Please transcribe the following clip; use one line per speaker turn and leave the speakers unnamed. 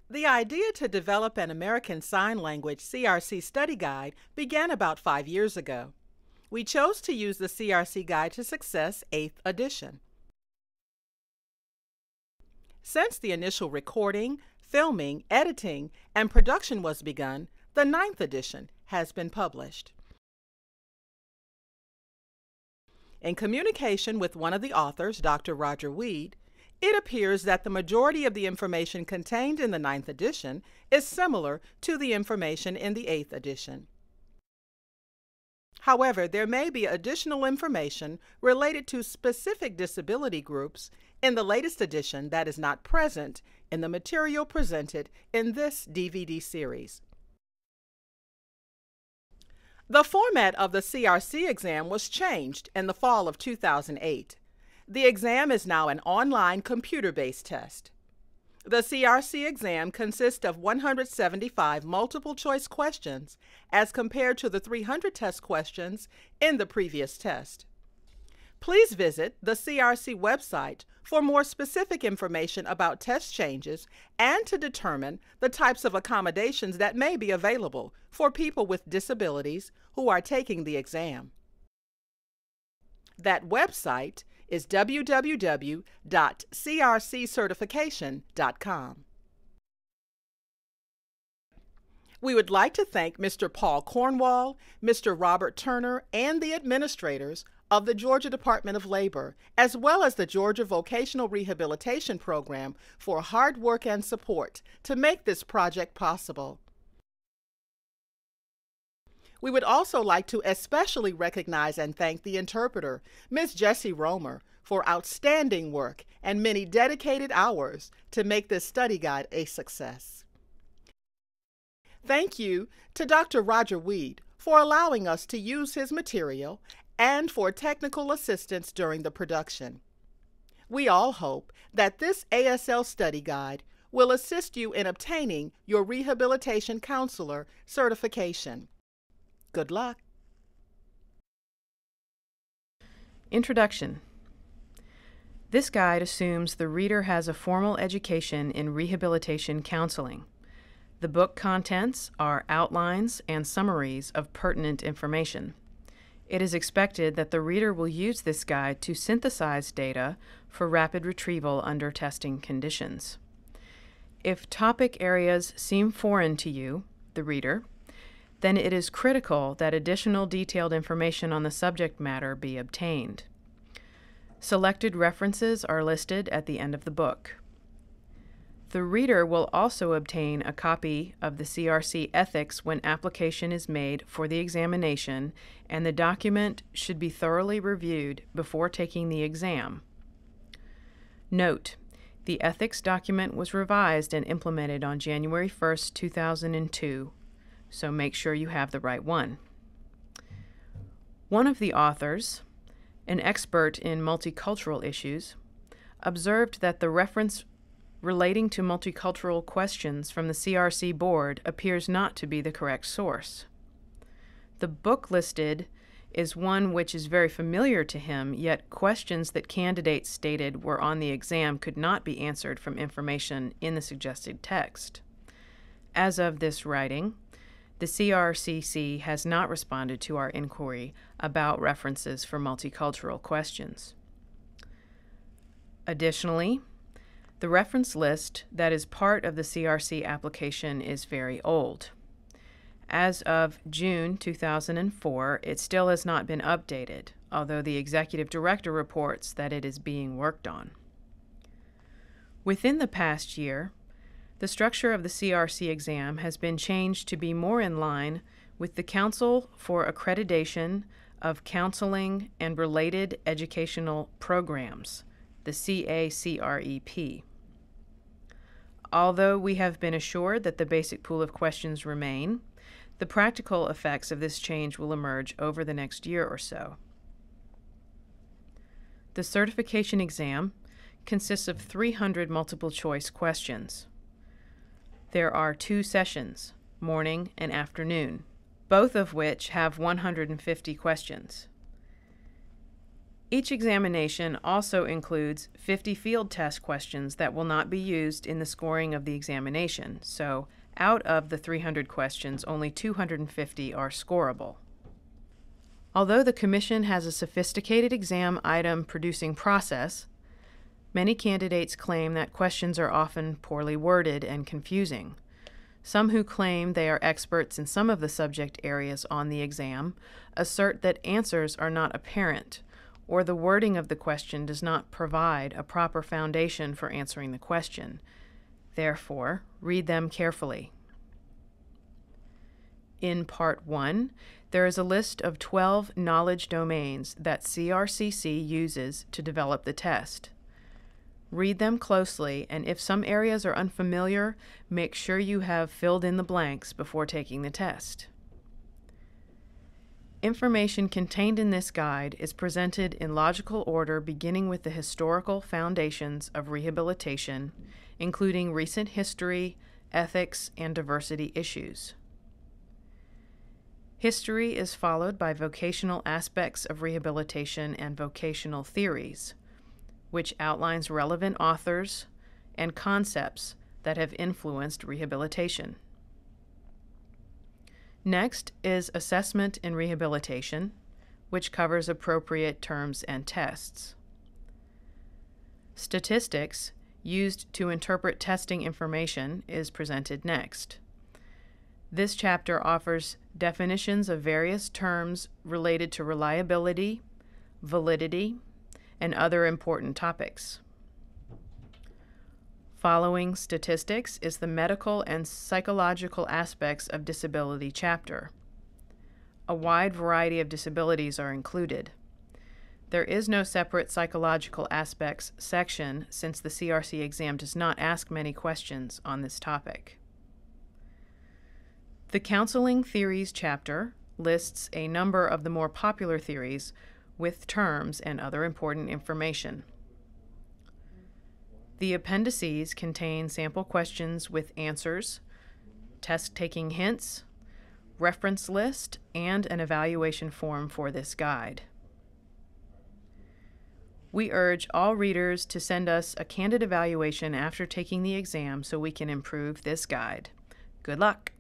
The idea to develop an American Sign Language CRC study guide began about 5 years ago. We chose to use the CRC Guide to Success 8th edition. Since the initial recording, filming, editing, and production was begun, the 9th edition has been published. In communication with one of the authors, Dr. Roger Weed, it appears that the majority of the information contained in the 9th edition is similar to the information in the 8th edition. However, there may be additional information related to specific disability groups in the latest edition that is not present in the material presented in this DVD series. The format of the CRC exam was changed in the fall of 2008. The exam is now an online computer-based test. The CRC exam consists of 175 multiple-choice questions as compared to the 300 test questions in the previous test. Please visit the CRC website for more specific information about test changes and to determine the types of accommodations that may be available for people with disabilities who are taking the exam. That website is www.crccertification.com. We would like to thank Mr. Paul Cornwall, Mr. Robert Turner, and the administrators of the Georgia Department of Labor, as well as the Georgia Vocational Rehabilitation Program for hard work and support to make this project possible. We would also like to especially recognize and thank the interpreter, Ms. Jessie Romer, for outstanding work and many dedicated hours to make this study guide a success. Thank you to Dr. Roger Weed for allowing us to use his material and for technical assistance during the production. We all hope that this ASL study guide will assist you in obtaining your Rehabilitation Counselor certification. Good luck.
Introduction. This guide assumes the reader has a formal education in rehabilitation counseling. The book contents are outlines and summaries of pertinent information. It is expected that the reader will use this guide to synthesize data for rapid retrieval under testing conditions. If topic areas seem foreign to you, the reader, then it is critical that additional detailed information on the subject matter be obtained. Selected references are listed at the end of the book. The reader will also obtain a copy of the CRC Ethics when application is made for the examination, and the document should be thoroughly reviewed before taking the exam. Note: the ethics document was revised and implemented on January 1st, 2002, so make sure you have the right one. One of the authors, an expert in multicultural issues, observed that the reference relating to multicultural questions from the CRC board appears not to be the correct source. The book listed is one which is very familiar to him, yet questions that candidates stated were on the exam could not be answered from information in the suggested text. As of this writing, the CRCC has not responded to our inquiry about references for multicultural questions. Additionally, the reference list that is part of the CRC application is very old. As of June 2004, it still has not been updated, although the Executive Director reports that it is being worked on. Within the past year, the structure of the CRC exam has been changed to be more in line with the Council for Accreditation of Counseling and Related Educational Programs, the CACREP. Although we have been assured that the basic pool of questions remain, the practical effects of this change will emerge over the next year or so. The certification exam consists of 300 multiple-choice questions. There are 2 sessions, morning and afternoon, both of which have 150 questions. Each examination also includes 50 field test questions that will not be used in the scoring of the examination, so out of the 300 questions, only 250 are scorable. Although the Commission has a sophisticated exam item producing process, many candidates claim that questions are often poorly worded and confusing. Some who claim they are experts in some of the subject areas on the exam assert that answers are not apparent, or the wording of the question does not provide a proper foundation for answering the question. Therefore, read them carefully. In Part 1, there is a list of 12 knowledge domains that CRCC uses to develop the test. Read them closely, and if some areas are unfamiliar, make sure you have filled in the blanks before taking the test. Information contained in this guide is presented in logical order, beginning with the historical foundations of rehabilitation, including recent history, ethics, and diversity issues. History is followed by vocational aspects of rehabilitation and vocational theories, which outlines relevant authors and concepts that have influenced rehabilitation. Next is assessment in rehabilitation, which covers appropriate terms and tests. Statistics, used to interpret testing information, is presented next. This chapter offers definitions of various terms related to reliability, validity, and other important topics. Following statistics is the medical and psychological aspects of disability chapter. A wide variety of disabilities are included. There is no separate psychological aspects section since the CRC exam does not ask many questions on this topic. The Counseling Theories chapter lists a number of the more popular theories with terms and other important information. The appendices contain sample questions with answers, test-taking hints, reference list, and an evaluation form for this guide. We urge all readers to send us a candid evaluation after taking the exam so we can improve this guide. Good luck!